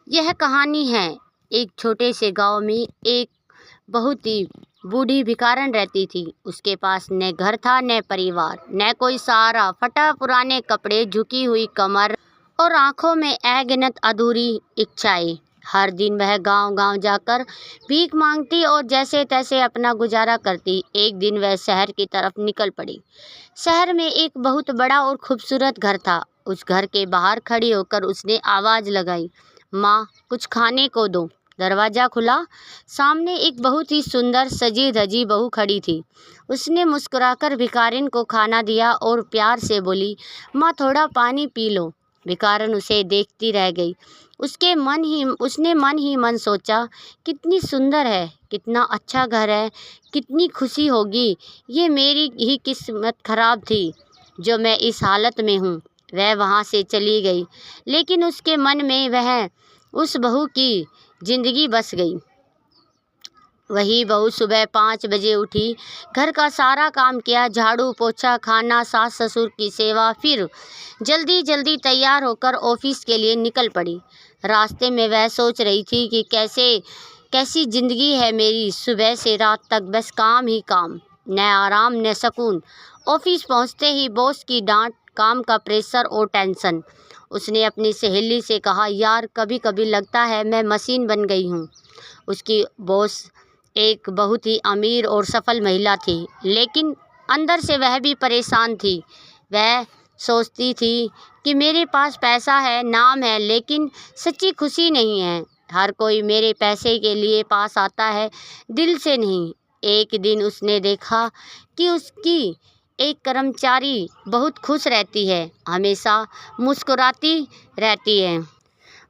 यह कहानी है एक छोटे से गांव में एक बहुत ही बूढ़ी भिखारन रहती थी। उसके पास न घर था न परिवार, न कोई सहारा। फटा पुराने कपड़े, झुकी हुई कमर और आंखों में अगिनत अधूरी इच्छाएं। हर दिन वह गांव-गांव जाकर भीख मांगती और जैसे तैसे अपना गुजारा करती। एक दिन वह शहर की तरफ निकल पड़ी। शहर में एक बहुत बड़ा और खूबसूरत घर था। उस घर के बाहर खड़ी होकर उसने आवाज लगाई, माँ, कुछ खाने को दो। दरवाजा खुला। सामने एक बहुत ही सुंदर सजी धजी बहू खड़ी थी। उसने मुस्कुराकर भिखारिन को खाना दिया और प्यार से बोली, माँ, थोड़ा पानी पी लो। भिखारिन उसे देखती रह गई। उसने मन ही मन सोचा, कितनी सुंदर है, कितना अच्छा घर है, कितनी खुशी होगी। ये मेरी ही किस्मत खराब थी जो मैं इस हालत में हूँ। वह वहाँ से चली गई, लेकिन उसके मन में वह उस बहू की जिंदगी बस गई। वही बहू सुबह 5 बजे उठी, घर का सारा काम किया, झाड़ू पोछा, खाना, सास ससुर की सेवा, फिर जल्दी जल्दी तैयार होकर ऑफिस के लिए निकल पड़ी। रास्ते में वह सोच रही थी कि कैसी जिंदगी है मेरी। सुबह से रात तक बस काम ही काम, न आराम न सुकून। ऑफिस पहुंचते ही बॉस की डांट, काम का प्रेशर और टेंशन। उसने अपनी सहेली से कहा, यार, कभी कभी लगता है मैं मशीन बन गई हूँ। उसकी बॉस एक बहुत ही अमीर और सफल महिला थी, लेकिन अंदर से वह भी परेशान थी। वह सोचती थी कि मेरे पास पैसा है, नाम है, लेकिन सच्ची खुशी नहीं है। हर कोई मेरे पैसे के लिए पास आता है, दिल से नहीं। एक दिन उसने देखा कि उसकी एक कर्मचारी बहुत खुश रहती है, हमेशा मुस्कुराती रहती है।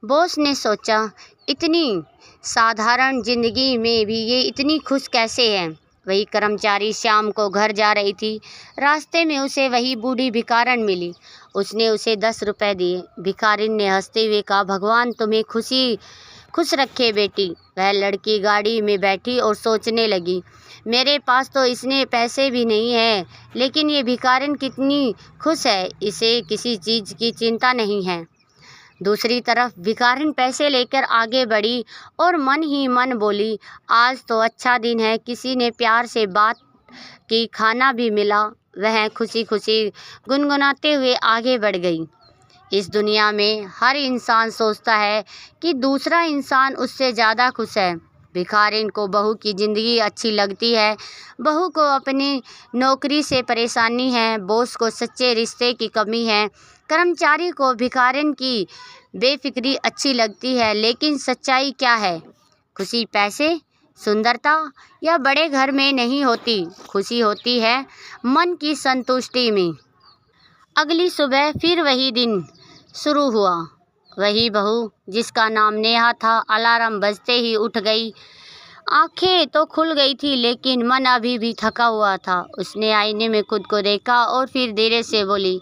बॉस ने सोचा, इतनी साधारण जिंदगी में भी ये इतनी खुश कैसे है। वही कर्मचारी शाम को घर जा रही थी। रास्ते में उसे वही बूढ़ी भिखारन मिली। उसने उसे 10 रुपए दिए। भिखारिन ने हंसते हुए कहा, भगवान तुम्हें खुश रखे बेटी। वह लड़की गाड़ी में बैठी और सोचने लगी, मेरे पास तो इसने पैसे भी नहीं है, लेकिन ये भिखारिन कितनी खुश है, इसे किसी चीज़ की चिंता नहीं है। दूसरी तरफ भिखारिन पैसे लेकर आगे बढ़ी और मन ही मन बोली, आज तो अच्छा दिन है, किसी ने प्यार से बात की, खाना भी मिला। वह खुशी खुशी गुनगुनाते हुए आगे बढ़ गई। इस दुनिया में हर इंसान सोचता है कि दूसरा इंसान उससे ज़्यादा खुश है। भिखारिन को बहू की ज़िंदगी अच्छी लगती है, बहू को अपनी नौकरी से परेशानी है, बॉस को सच्चे रिश्ते की कमी है, कर्मचारी को भिखारिन की बेफिक्री अच्छी लगती है। लेकिन सच्चाई क्या है? खुशी पैसे, सुंदरता या बड़े घर में नहीं होती। खुशी होती है मन की संतुष्टि में। अगली सुबह फिर वही दिन शुरू हुआ। वही बहू जिसका नाम नेहा था, अलार्म बजते ही उठ गई। आंखें तो खुल गई थी, लेकिन मन अभी भी थका हुआ था। उसने आईने में खुद को देखा और फिर धीरे से बोली,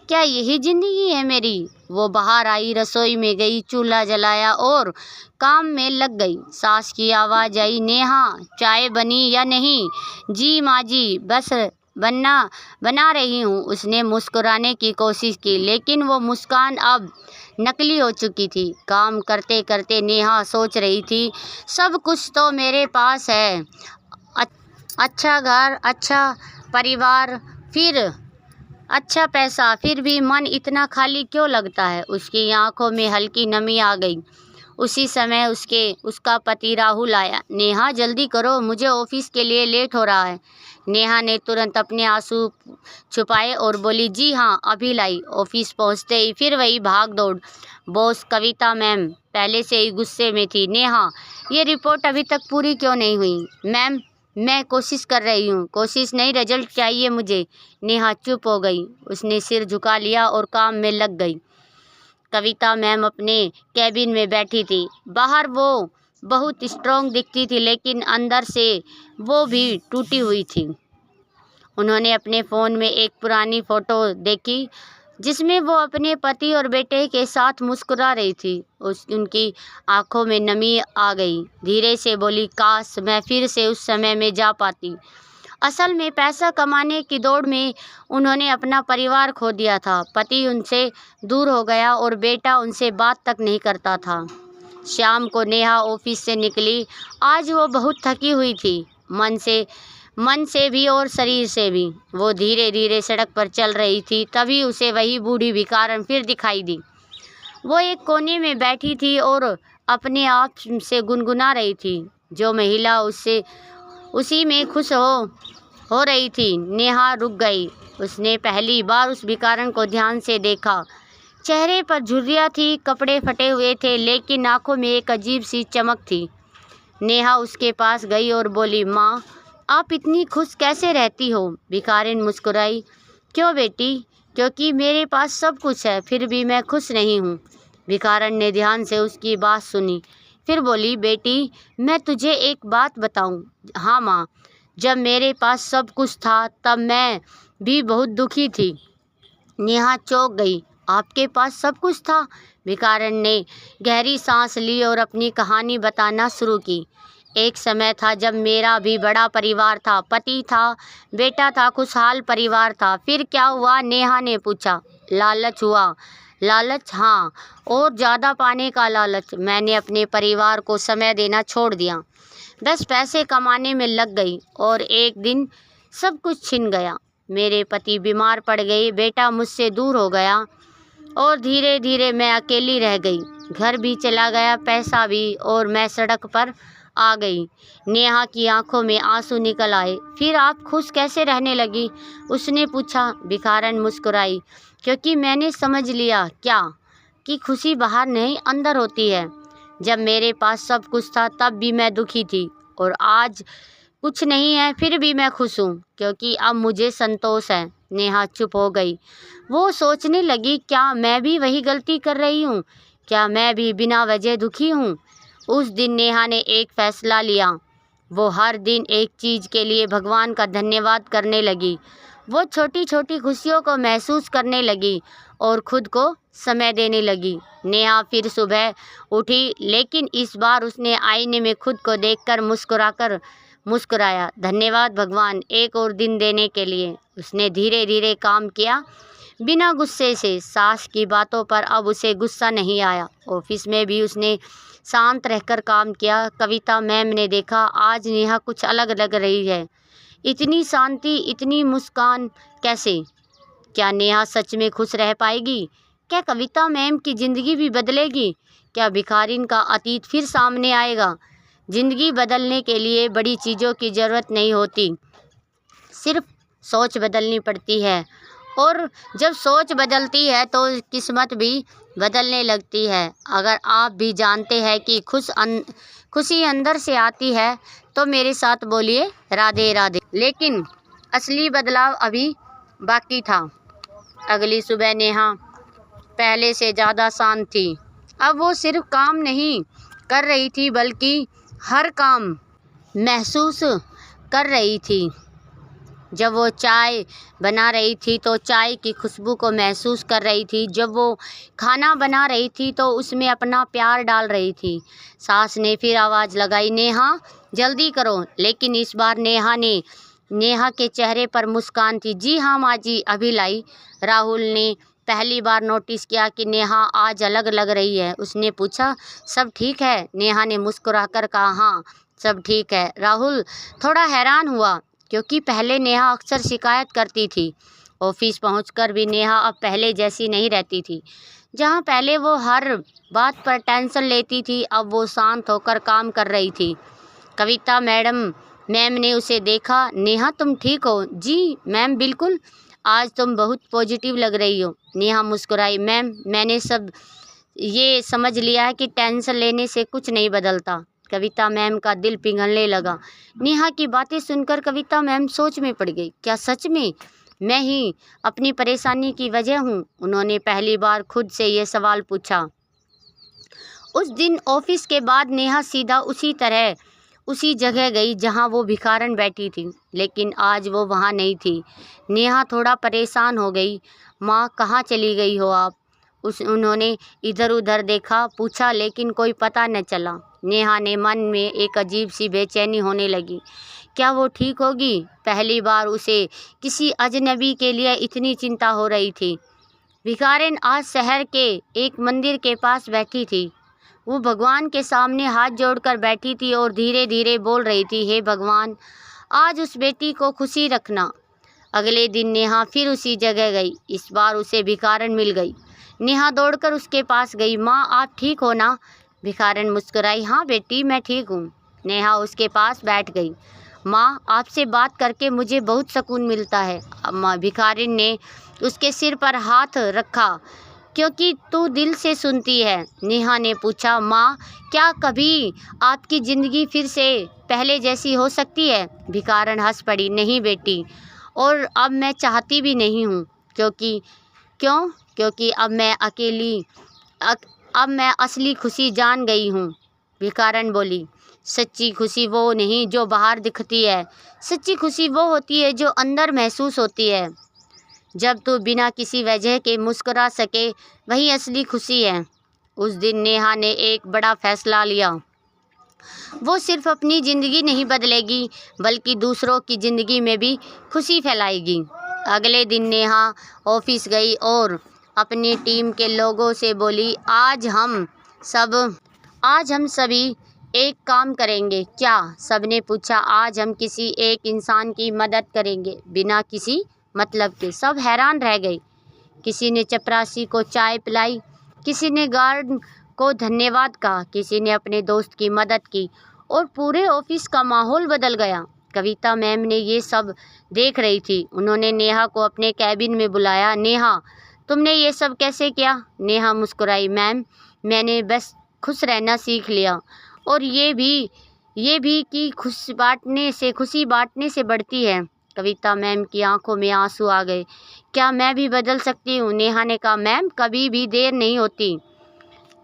क्या यही जिंदगी है मेरी? वो बाहर आई, रसोई में गई, चूल्हा जलाया और काम में लग गई। सास की आवाज़ आई, नेहा, चाय बनी या नहीं? जी माँ जी, बस बना रही हूँ। उसने मुस्कुराने की कोशिश की, लेकिन वो मुस्कान अब नकली हो चुकी थी। काम करते करते नेहा सोच रही थी, सब कुछ तो मेरे पास है, अच्छा घर, अच्छा परिवार, फिर अच्छा पैसा, फिर भी मन इतना खाली क्यों लगता है? उसकी आंखों में हल्की नमी आ गई। उसी समय उसका पति राहुल आया। नेहा, जल्दी करो, मुझे ऑफिस के लिए लेट हो रहा है। नेहा ने तुरंत अपने आंसू छुपाए और बोली, जी हाँ, अभी लाई। ऑफिस पहुंचते ही फिर वही भाग दौड़। बॉस कविता मैम पहले से ही गुस्से में थी। नेहा, ये रिपोर्ट अभी तक पूरी क्यों नहीं हुई? मैम, मैं कोशिश कर रही हूँ। कोशिश नहीं, रिजल्ट चाहिए मुझे। नेहा चुप हो गई। उसने सिर झुका लिया और काम में लग गई। कविता मैम अपने कैबिन में बैठी थी। बाहर वो बहुत स्ट्रॉन्ग दिखती थी, लेकिन अंदर से वो भी टूटी हुई थी। उन्होंने अपने फ़ोन में एक पुरानी फ़ोटो देखी, जिसमें वो अपने पति और बेटे के साथ मुस्कुरा रही थी। उनकी आंखों में नमी आ गई। धीरे से बोली, काश मैं फिर से उस समय में जा पाती। असल में पैसा कमाने की दौड़ में उन्होंने अपना परिवार खो दिया था। पति उनसे दूर हो गया और बेटा उनसे बात तक नहीं करता था। शाम को नेहा ऑफिस से निकली। आज वो बहुत थकी हुई थी, मन से भी और शरीर से भी। वो धीरे धीरे सड़क पर चल रही थी, तभी उसे वही बूढ़ी भिखारन फिर दिखाई दी। वो एक कोने में बैठी थी और अपने आप से गुनगुना रही थी। जो महिला उससे उसी में खुश हो रही थी। नेहा रुक गई। उसने पहली बार उस भिखारन को ध्यान से देखा। चेहरे पर झुर्रियाँ थी, कपड़े फटे हुए थे, लेकिन आंखों में एक अजीब सी चमक थी। नेहा उसके पास गई और बोली, माँ, आप इतनी खुश कैसे रहती हो? भिखारिन मुस्कुराई। क्यों बेटी? क्योंकि मेरे पास सब कुछ है, फिर भी मैं खुश नहीं हूँ। भिखारन ने ध्यान से उसकी बात सुनी, फिर बोली, बेटी, मैं तुझे एक बात बताऊँ? हाँ माँ, जब मेरे पास सब कुछ था तब मैं भी बहुत दुखी थी। नेहा चौंक गई। आपके पास सब कुछ था? भिखारन ने गहरी सांस ली और अपनी कहानी बताना शुरू की। एक समय था जब मेरा भी बड़ा परिवार था, पति था, बेटा था, खुशहाल परिवार था। फिर क्या हुआ? नेहा ने पूछा। लालच हुआ। लालच? हाँ, और ज़्यादा पाने का लालच। मैंने अपने परिवार को समय देना छोड़ दिया, बस पैसे कमाने में लग गई और एक दिन सब कुछ छिन गया। मेरे पति बीमार पड़ गए, बेटा मुझसे दूर हो गया और धीरे धीरे मैं अकेली रह गई। घर भी चला गया, पैसा भी, और मैं सड़क पर आ गई। नेहा की आंखों में आंसू निकल आए। फिर आप खुश कैसे रहने लगी? उसने पूछा। भिखारन मुस्कुराई। क्योंकि मैंने समझ लिया। क्या? कि खुशी बाहर नहीं, अंदर होती है। जब मेरे पास सब कुछ था तब भी मैं दुखी थी, और आज कुछ नहीं है फिर भी मैं खुश हूँ, क्योंकि अब मुझे संतोष है। नेहा चुप हो गई। वो सोचने लगी, क्या मैं भी वही गलती कर रही हूँ? क्या मैं भी बिना वजह दुखी हूँ? उस दिन नेहा ने एक फैसला लिया। वो हर दिन एक चीज़ के लिए भगवान का धन्यवाद करने लगी। वो छोटी छोटी खुशियों को महसूस करने लगी और खुद को समय देने लगी। नेहा फिर सुबह उठी, लेकिन इस बार उसने आईने में खुद को देखकर मुस्कुराया। धन्यवाद भगवान, एक और दिन देने के लिए। उसने धीरे धीरे काम किया, बिना गुस्से से। सास की बातों पर अब उसे गुस्सा नहीं आया। ऑफिस में भी उसने शांत रहकर काम किया। कविता मैम ने देखा, आज नेहा कुछ अलग लग रही है। इतनी शांति, इतनी मुस्कान कैसे? क्या नेहा सच में खुश रह पाएगी? क्या कविता मैम की ज़िंदगी भी बदलेगी? क्या भिखारिन का अतीत फिर सामने आएगा? ज़िंदगी बदलने के लिए बड़ी चीज़ों की ज़रूरत नहीं होती, सिर्फ सोच बदलनी पड़ती है। और जब सोच बदलती है तो किस्मत भी बदलने लगती है। अगर आप भी जानते हैं कि खुशी अंदर से आती है तो मेरे साथ बोलिए, राधे राधे। लेकिन असली बदलाव अभी बाकी था। अगली सुबह नेहा पहले से ज़्यादा शांत थी। अब वो सिर्फ काम नहीं कर रही थी, बल्कि हर काम महसूस कर रही थी। जब वो चाय बना रही थी तो चाय की खुशबू को महसूस कर रही थी। जब वो खाना बना रही थी तो उसमें अपना प्यार डाल रही थी। सास ने फिर आवाज़ लगाई, नेहा जल्दी करो। लेकिन इस बार नेहा के चेहरे पर मुस्कान थी। जी हाँ माँ जी, अभी लाई। राहुल ने पहली बार नोटिस किया कि नेहा आज अलग लग रही है। उसने पूछा, सब ठीक है? नेहा ने मुस्कुराकर कहा, हाँ सब ठीक है। राहुल थोड़ा हैरान हुआ, क्योंकि पहले नेहा अक्सर शिकायत करती थी। ऑफिस पहुंचकर भी नेहा अब पहले जैसी नहीं रहती थी। जहां पहले वो हर बात पर टेंशन लेती थी, अब वो शांत होकर काम कर रही थी। कविता मैम ने उसे देखा। नेहा तुम ठीक हो? जी मैम बिल्कुल, आज तुम बहुत पॉजिटिव लग रही हो। नेहा मुस्कुराई। मैम, मैंने सब ये समझ लिया है कि टेंशन लेने से कुछ नहीं बदलता। कविता मैम का दिल पिघलने लगा। नेहा की बातें सुनकर कविता मैम सोच में पड़ गई। क्या सच में मैं ही अपनी परेशानी की वजह हूँ? उन्होंने पहली बार खुद से ये सवाल पूछा। उस दिन ऑफिस के बाद नेहा सीधा उसी जगह गई जहाँ वो भिखारन बैठी थी, लेकिन आज वो वहाँ नहीं थी। नेहा थोड़ा परेशान हो गई। माँ, कहाँ चली गई हो आप? उन्होंने इधर उधर देखा, पूछा, लेकिन कोई पता न चला। नेहा ने मन में एक अजीब सी बेचैनी होने लगी। क्या वो ठीक होगी? पहली बार उसे किसी अजनबी के लिए इतनी चिंता हो रही थी। भिखारिन आज शहर के एक मंदिर के पास बैठी थी। वो भगवान के सामने हाथ जोड़कर बैठी थी और धीरे धीरे बोल रही थी, हे भगवान, आज उस बेटी को खुशी रखना। अगले दिन नेहा फिर उसी जगह गई। इस बार उसे भिखारन मिल गई। नेहा दौड़कर उसके पास गई। माँ, आप ठीक हो ना? भिखारन मुस्कुराई। हाँ बेटी, मैं ठीक हूँ। नेहा उसके पास बैठ गई। माँ, आपसे बात करके मुझे बहुत सुकून मिलता है। अम्मा, भिखारिन ने उसके सिर पर हाथ रखा। क्योंकि तू दिल से सुनती है। नेहा ने पूछा, माँ, क्या कभी आपकी ज़िंदगी फिर से पहले जैसी हो सकती है? भिखारन हंस पड़ी। नहीं बेटी, और अब मैं चाहती भी नहीं हूँ। क्योंकि अब मैं असली खुशी जान गई हूँ। भिखारन बोली, सच्ची खुशी वो नहीं जो बाहर दिखती है, सच्ची खुशी वो होती है जो अंदर महसूस होती है। जब तू बिना किसी वजह के मुस्कुरा सके, वही असली खुशी है। उस दिन नेहा ने एक बड़ा फैसला लिया। वो सिर्फ अपनी ज़िंदगी नहीं बदलेगी, बल्कि दूसरों की ज़िंदगी में भी खुशी फैलाएगी। अगले दिन नेहा ऑफिस गई और अपनी टीम के लोगों से बोली, आज हम सभी एक काम करेंगे। क्या? सबने पूछा। आज हम किसी एक इंसान की मदद करेंगे, बिना किसी मतलब के। सब हैरान रह गए। किसी ने चपरासी को चाय पिलाई, किसी ने गार्ड को धन्यवाद कहा, किसी ने अपने दोस्त की मदद की, और पूरे ऑफिस का माहौल बदल गया। कविता मैम ने ये सब देख रही थी। उन्होंने नेहा को अपने कैबिन में बुलाया। नेहा, तुमने ये सब कैसे किया? नेहा मुस्कुराई। मैम, मैंने बस खुश रहना सीख लिया, और ये भी कि खुशी बांटने से बढ़ती है। कविता मैम की आंखों में आंसू आ गए। क्या मैं भी बदल सकती हूँ? नेहा ने कहा। मैम, कभी भी देर नहीं होती।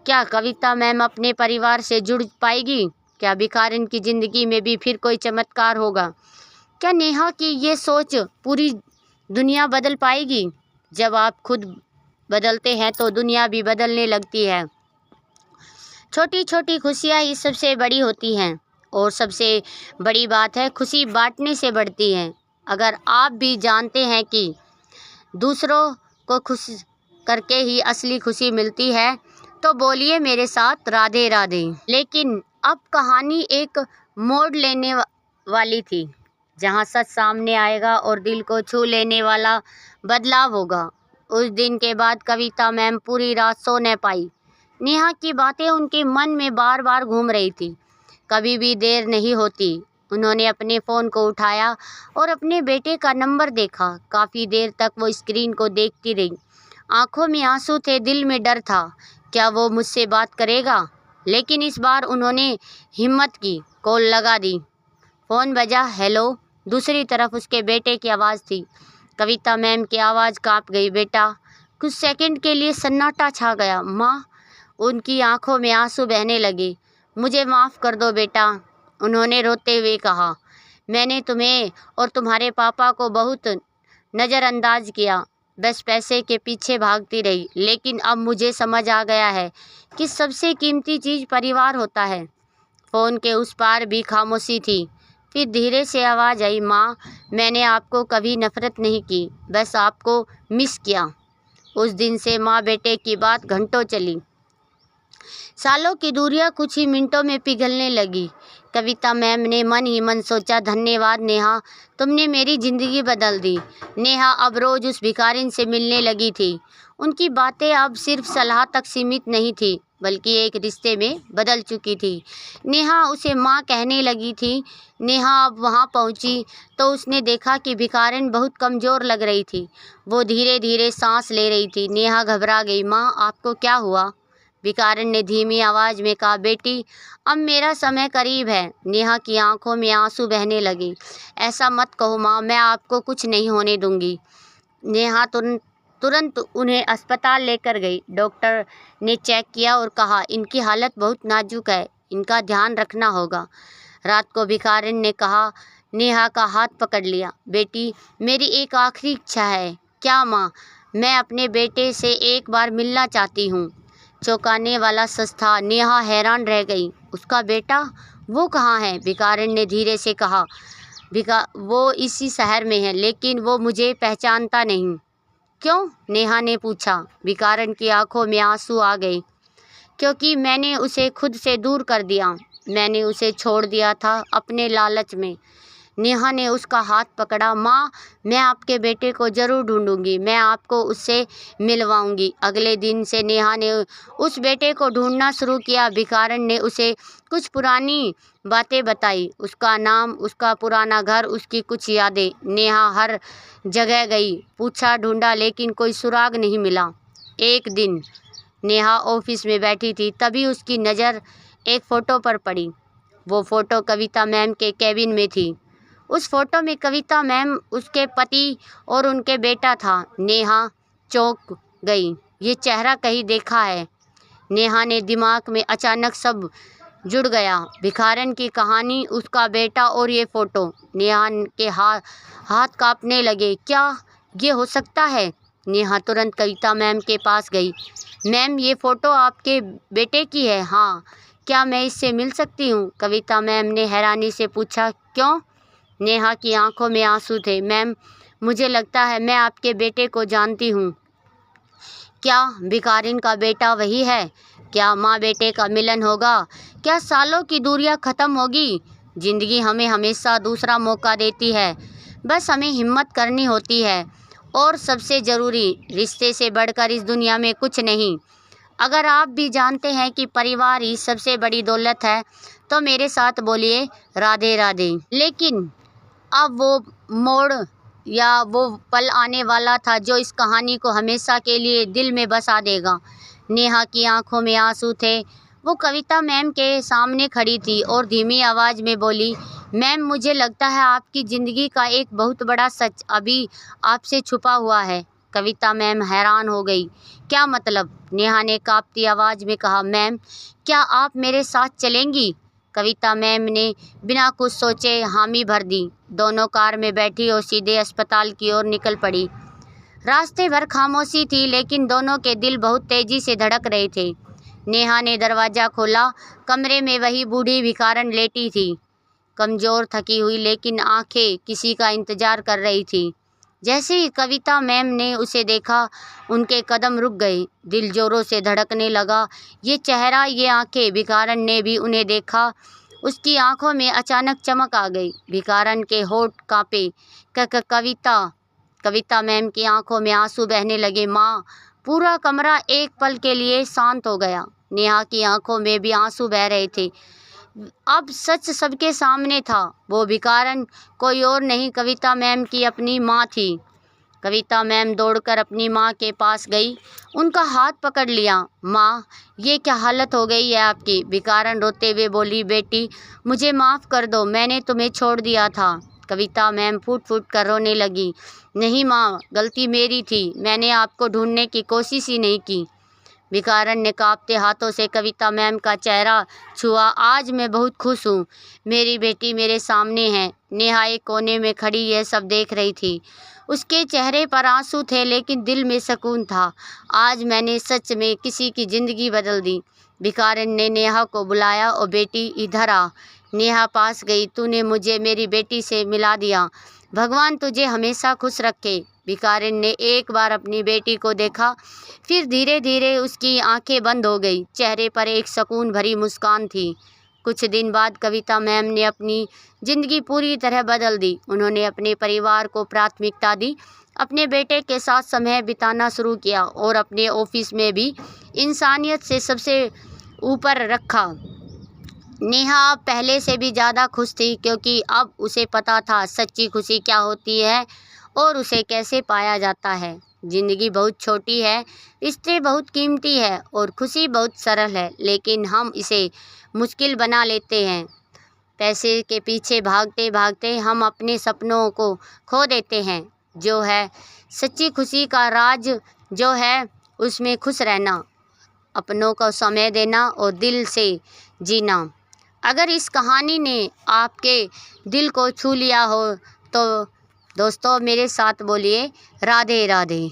क्या कविता मैम अपने परिवार से जुड़ पाएगी? क्या भिखारिन की ज़िंदगी में भी फिर कोई चमत्कार होगा? क्या नेहा की ये सोच पूरी दुनिया बदल पाएगी? जब आप खुद बदलते हैं तो दुनिया भी बदलने लगती है। छोटी छोटी खुशियाँ ही सबसे बड़ी होती हैं, और सबसे बड़ी बात है, खुशी बांटने से बढ़ती है। अगर आप भी जानते हैं कि दूसरों को खुश करके ही असली खुशी मिलती है, तो बोलिए मेरे साथ, राधे राधे। लेकिन अब कहानी एक मोड़ लेने वाली थी, जहाँ सच सामने आएगा और दिल को छू लेने वाला बदलाव होगा। उस दिन के बाद कविता मैम पूरी रात सो न पाई। नेहा की बातें उनके मन में बार बार घूम रही थी। कभी भी देर नहीं होती। उन्होंने अपने फ़ोन को उठाया और अपने बेटे का नंबर देखा। काफ़ी देर तक वो स्क्रीन को देखती रही। आंखों में आंसू थे, दिल में डर था। क्या वो मुझसे बात करेगा? लेकिन इस बार उन्होंने हिम्मत की। कॉल लगा दी। फ़ोन बजा। हेलो। दूसरी तरफ उसके बेटे की आवाज़ थी। कविता मैम की आवाज़ कांप गई। बेटा। कुछ सेकंड के लिए सन्नाटा छा गया। माँ। उनकी आंखों में आंसू बहने लगे। मुझे माफ़ कर दो बेटा, उन्होंने रोते हुए कहा। मैंने तुम्हें और तुम्हारे पापा को बहुत नज़रअंदाज किया, बस पैसे के पीछे भागती रही। लेकिन अब मुझे समझ आ गया है कि सबसे कीमती चीज़ परिवार होता है। फ़ोन के उस पार भी खामोशी थी। फिर धीरे से आवाज़ आई। माँ, मैंने आपको कभी नफ़रत नहीं की, बस आपको मिस किया। उस दिन से माँ बेटे की बात घंटों चली। सालों की दूरियां कुछ ही मिनटों में पिघलने लगी। कविता मैम ने मन ही मन सोचा, धन्यवाद नेहा, तुमने मेरी ज़िंदगी बदल दी। नेहा अब रोज़ उस भिखारिन से मिलने लगी थी। उनकी बातें अब सिर्फ सलाह तक सीमित नहीं थी, बल्कि एक रिश्ते में बदल चुकी थी। नेहा उसे माँ कहने लगी थी। नेहा अब वहाँ पहुँची तो उसने देखा कि भिखारिन बहुत कमज़ोर लग रही थी। वो धीरे धीरे सांस ले रही थी। नेहा घबरा गई। माँ, आपको क्या हुआ? भिखारिन ने धीमी आवाज़ में कहा। बेटी, अब मेरा समय करीब है। नेहा की आंखों में आंसू बहने लगे। ऐसा मत कहो माँ, मैं आपको कुछ नहीं होने दूंगी। नेहा तुरंत उन्हें अस्पताल लेकर गई। डॉक्टर ने चेक किया और कहा, इनकी हालत बहुत नाजुक है, इनका ध्यान रखना होगा। रात को भिखारिन ने कहा, नेहा का हाथ पकड़ लिया। बेटी, मेरी एक आखिरी इच्छा है। क्या माँ? मैं अपने बेटे से एक बार मिलना चाहती हूँ। चौंकाने वाला सच था। नेहा हैरान रह गई। उसका बेटा? वो कहाँ है? भिखारिन ने धीरे से कहा। वो इसी शहर में है, लेकिन वो मुझे पहचानता नहीं। क्यों? नेहा ने पूछा। भिखारिन की आंखों में आंसू आ गए। क्योंकि मैंने उसे खुद से दूर कर दिया। मैंने उसे छोड़ दिया था अपने लालच में। नेहा ने उसका हाथ पकड़ा। माँ, मैं आपके बेटे को ज़रूर ढूंढूंगी, मैं आपको उससे मिलवाऊंगी। अगले दिन से नेहा ने उस बेटे को ढूंढना शुरू किया। भिखारन ने उसे कुछ पुरानी बातें बताई, उसका नाम, उसका पुराना घर, उसकी कुछ यादें। नेहा हर जगह गई, पूछा, ढूंढा, लेकिन कोई सुराग नहीं मिला। एक दिन नेहा ऑफिस में बैठी थी, तभी उसकी नज़र एक फ़ोटो पर पड़ी। वो फ़ोटो कविता मैम के केबिन में थी। उस फोटो में कविता मैम, उसके पति और उनके बेटा था। नेहा चौंक गई। ये चेहरा कहीं देखा है। नेहा ने दिमाग में अचानक सब जुड़ गया। भिखारन की कहानी, उसका बेटा और ये फ़ोटो। नेहा के हाथ कांपने लगे। क्या ये हो सकता है? नेहा तुरंत कविता मैम के पास गई। मैम, ये फ़ोटो आपके बेटे की है? हाँ। क्या मैं इससे मिल सकती हूँ? कविता मैम ने हैरानी से पूछा। क्यों? नेहा की आंखों में आंसू थे। मैम, मुझे लगता है मैं आपके बेटे को जानती हूँ। क्या भिखारिन का बेटा वही है? क्या माँ बेटे का मिलन होगा? क्या सालों की दूरियां ख़त्म होगी? ज़िंदगी हमें हमेशा दूसरा मौका देती है, बस हमें हिम्मत करनी होती है। और सबसे ज़रूरी, रिश्ते से बढ़कर इस दुनिया में कुछ नहीं। अगर आप भी जानते हैं कि परिवार ही सबसे बड़ी दौलत है, तो मेरे साथ बोलिए, राधे राधे। लेकिन अब वो मोड़ या वो पल आने वाला था जो इस कहानी को हमेशा के लिए दिल में बसा देगा। नेहा की आंखों में आंसू थे। वो कविता मैम के सामने खड़ी थी और धीमी आवाज़ में बोली, मैम, मुझे लगता है आपकी ज़िंदगी का एक बहुत बड़ा सच अभी आपसे छुपा हुआ है। कविता मैम हैरान हो गई। क्या मतलब? नेहा ने कांपती आवाज़ में कहा। मैम, क्या आप मेरे साथ चलेंगी? कविता मैम ने बिना कुछ सोचे हामी भर दी। दोनों कार में बैठी और सीधे अस्पताल की ओर निकल पड़ी। रास्ते भर खामोशी थी, लेकिन दोनों के दिल बहुत तेजी से धड़क रहे थे। नेहा ने दरवाज़ा खोला। कमरे में वही बूढ़ी भिखारन लेटी थी, कमज़ोर, थकी हुई, लेकिन आंखें किसी का इंतज़ार कर रही थी। जैसे ही कविता मैम ने उसे देखा, उनके कदम रुक गए, दिल जोरों से धड़कने लगा। ये चेहरा, ये आंखें, भिखारन ने भी उन्हें देखा। उसकी आंखों में अचानक चमक आ गई। भिखारन के होठ कांपे। कविता मैम की आंखों में आंसू बहने लगे। माँ, पूरा कमरा एक पल के लिए शांत हो गया। नेहा की आंखों में भी आंसू बह रहे थे। अब सच सबके सामने था। वो भिखारन कोई और नहीं, कविता मैम की अपनी माँ थी। कविता मैम दौड़कर अपनी माँ के पास गई, उनका हाथ पकड़ लिया। माँ, ये क्या हालत हो गई है आपकी? भिखारन रोते हुए बोली, बेटी, मुझे माफ़ कर दो, मैंने तुम्हें छोड़ दिया था। कविता मैम फूट फूट कर रोने लगी। नहीं माँ, गलती मेरी थी, मैंने आपको ढूंढने की कोशिश ही नहीं की। भिखारन ने कांपते हाथों से कविता मैम का चेहरा छुआ। आज मैं बहुत खुश हूँ, मेरी बेटी मेरे सामने है। नेहा एक कोने में खड़ी यह सब देख रही थी। उसके चेहरे पर आंसू थे, लेकिन दिल में सुकून था। आज मैंने सच में किसी की ज़िंदगी बदल दी। भिखारन ने नेहा को बुलाया और बेटी इधर आ। नेहा पास गई। तूने मुझे मेरी बेटी से मिला दिया, भगवान तुझे हमेशा खुश रखे। भिखारिन ने एक बार अपनी बेटी को देखा, फिर धीरे धीरे उसकी आंखें बंद हो गई। चेहरे पर एक सुकून भरी मुस्कान थी। कुछ दिन बाद कविता मैम ने अपनी ज़िंदगी पूरी तरह बदल दी। उन्होंने अपने परिवार को प्राथमिकता दी, अपने बेटे के साथ समय बिताना शुरू किया और अपने ऑफिस में भी इंसानियत से सबसे ऊपर रखा। नेहा पहले से भी ज़्यादा खुश थी, क्योंकि अब उसे पता था सच्ची खुशी क्या होती है और उसे कैसे पाया जाता है। ज़िंदगी बहुत छोटी है, रिश्ते बहुत कीमती है और खुशी बहुत सरल है, लेकिन हम इसे मुश्किल बना लेते हैं। पैसे के पीछे भागते भागते हम अपने सपनों को खो देते हैं। जो है सच्ची खुशी का राज, जो है उसमें खुश रहना, अपनों को समय देना और दिल से जीना। अगर इस कहानी ने आपके दिल को छू लिया हो तो दोस्तों मेरे साथ बोलिए, राधे राधे।